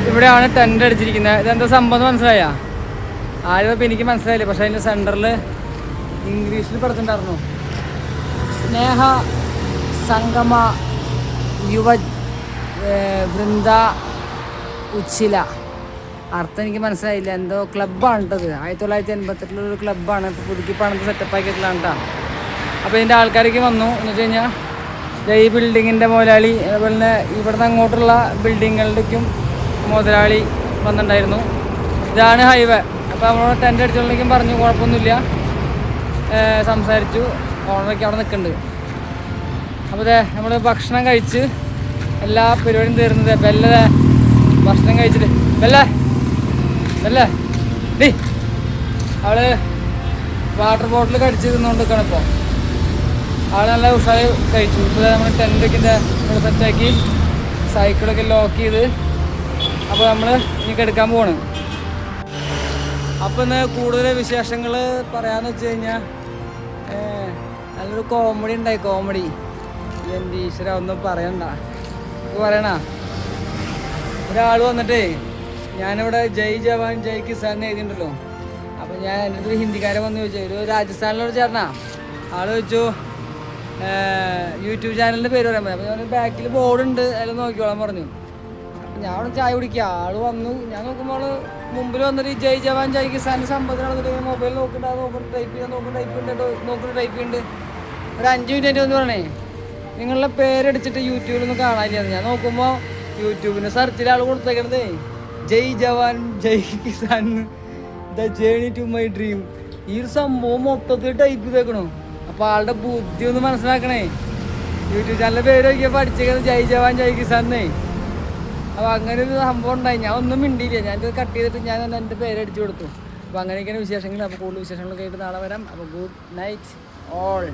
ഇവിടെയാണ് ടെൻ്റ് അടിച്ചിരിക്കുന്നത്. ഇതെന്താ സംഭവം മനസ്സിലായ? ആരും ഇപ്പം എനിക്ക് മനസ്സിലായില്ല. പക്ഷേ അതിൻ്റെ സെൻറ്ററിൽ ഇംഗ്ലീഷിൽ പറഞ്ഞിട്ടുണ്ടായിരുന്നു, സ്നേഹ സംഗമ യുവ വൃന്ദ ഉച്ചില. അർത്ഥം എനിക്ക് മനസ്സിലായില്ല. എന്തോ ക്ലബ്ബാണ് കേട്ടത്. 1988 ക്ലബ്ബാണ്. ഇപ്പോൾ പുതുക്കി പണിത് സെറ്റപ്പാക്കിയിട്ടുള്ളതാണ് കേട്ടോ. അപ്പോൾ ഇതിൻ്റെ ആൾക്കാരൊക്കെ വന്നു എന്ന് വെച്ച് കഴിഞ്ഞാൽ ഈ ബിൽഡിങ്ങിൻ്റെ മുതലാളി, അതുപോലെ തന്നെ ഇവിടുന്ന് അങ്ങോട്ടുള്ള ബിൽഡിങ്ങുകളുടേക്കും മുതലാളി വന്നിട്ടുണ്ടായിരുന്നു. ഇതാണ് ഹൈവേ. അപ്പോൾ നമ്മളോട് ടെൻ്റ് അടിച്ചോളേക്കും പറഞ്ഞു, കുഴപ്പമൊന്നുമില്ല, സംസാരിച്ചു. ഓണറൊക്കെ അവിടെ നിൽക്കുന്നുണ്ട്. അപ്പോൾ നമ്മൾ ഭക്ഷണം കഴിച്ച് എല്ലാ പരിപാടിയും തീർന്നത്. ബെല്ലേ ഭക്ഷണം കഴിച്ചിട്ട് ബെല്ലേ ഡീ അവള് വാട്ടർ ബോട്ടിൽ കടിച്ച് തിന്നുകൊണ്ട് നിൽക്കണം. ഇപ്പോൾ ആൾ നല്ല ഉഷായി കഴിച്ചു. ഇപ്പോൾ നമ്മൾ ടെൻ്റൊക്കെ സെറ്റാക്കി സൈക്കിളൊക്കെ ലോക്ക് ചെയ്ത് അപ്പോൾ നമ്മൾ ഇനി എടുക്കാൻ പോവാണ്. അപ്പോൾ ഇന്ന് കൂടുതൽ വിശേഷങ്ങൾ പറയാമെന്ന് വെച്ച് കഴിഞ്ഞാൽ നല്ലൊരു കോമഡി ഉണ്ടായി. കോമഡി എൻ്റെ ഈശ്വര ഒന്നും പറയണ്ട. പറയണ ഒരാൾ വന്നിട്ടേ, ഞാനിവിടെ ജയ് ജവാൻ ജയ് കിസാൻ എഴുതിയിട്ടുണ്ടല്ലോ. അപ്പോൾ ഞാൻ എൻ്റെ അടുത്ത് ഹിന്ദിക്കാരൻ വന്ന് ചോദിച്ചു, ഒരു രാജസ്ഥാനിലൊരു ചേട്ടനാ. ആൾ ചോദിച്ചു യൂട്യൂബ് ചാനലിൻ്റെ പേര് പറയാൻ പറ്റും. അപ്പോൾ ഞാൻ ബാക്കിൽ ബോർഡുണ്ട്, അതിൽ നോക്കിക്കോളാൻ പറഞ്ഞു. അപ്പം ഞാൻ അവിടെ ചായ കുടിക്കുക. ആൾ വന്നു. ഞാൻ നോക്കുമ്പോൾ മുമ്പിൽ വന്നിട്ട് ജയ് ജവാൻ ജയ് കിസാൻ്റെ സംഭവത്തിനാണെന്നിട്ട് മൊബൈൽ നോക്കുന്നുണ്ട്, ടൈപ്പ് ചെയ്യുന്നുണ്ട്. ഒരു 5 മിനിറ്റ് എന്ന് പറഞ്ഞേ, നിങ്ങളുടെ പേരടിച്ചിട്ട് യൂട്യൂബിലൊന്നും കാണാനില്ല. ഞാൻ നോക്കുമ്പോൾ യൂട്യൂബിൻ്റെ സെർച്ചിൽ ആൾ കൊടുത്തേക്കണതേ Jai Jawan Jai Kisan the journey to my dream. ഈ ഒരു സംഭവം മൊത്തത്തിൽ ടൈപ്പ് ചെയ്തേക്കണു. അപ്പോൾ ആളുടെ ബുദ്ധി ഒന്ന് മനസ്സിലാക്കണേ. യൂട്യൂബ് ചാനലിൻ്റെ പേര് നോക്കിയപ്പോൾ അടിച്ചേക്കുന്നത് ജയ് ജവാൻ ജയ് കിസാന്നേ. അപ്പോൾ അങ്ങനെ ഒരു സംഭവം ഉണ്ടായി. ഞാൻ ഒന്നും മിണ്ടിയില്ല. ഞാനിത് കട്ട് ചെയ്തിട്ട് ഞാൻ എൻ്റെ പേരടിച്ചു കൊടുത്തു. അപ്പോൾ അങ്ങനെയൊക്കെയാണ് വിശേഷങ്ങൾ. അപ്പോൾ കൂടുതൽ വിശേഷങ്ങളൊക്കെ ആയിട്ട് നാളെ വരാം. അപ്പോൾ ഗുഡ് നൈറ്റ് ഓൾ.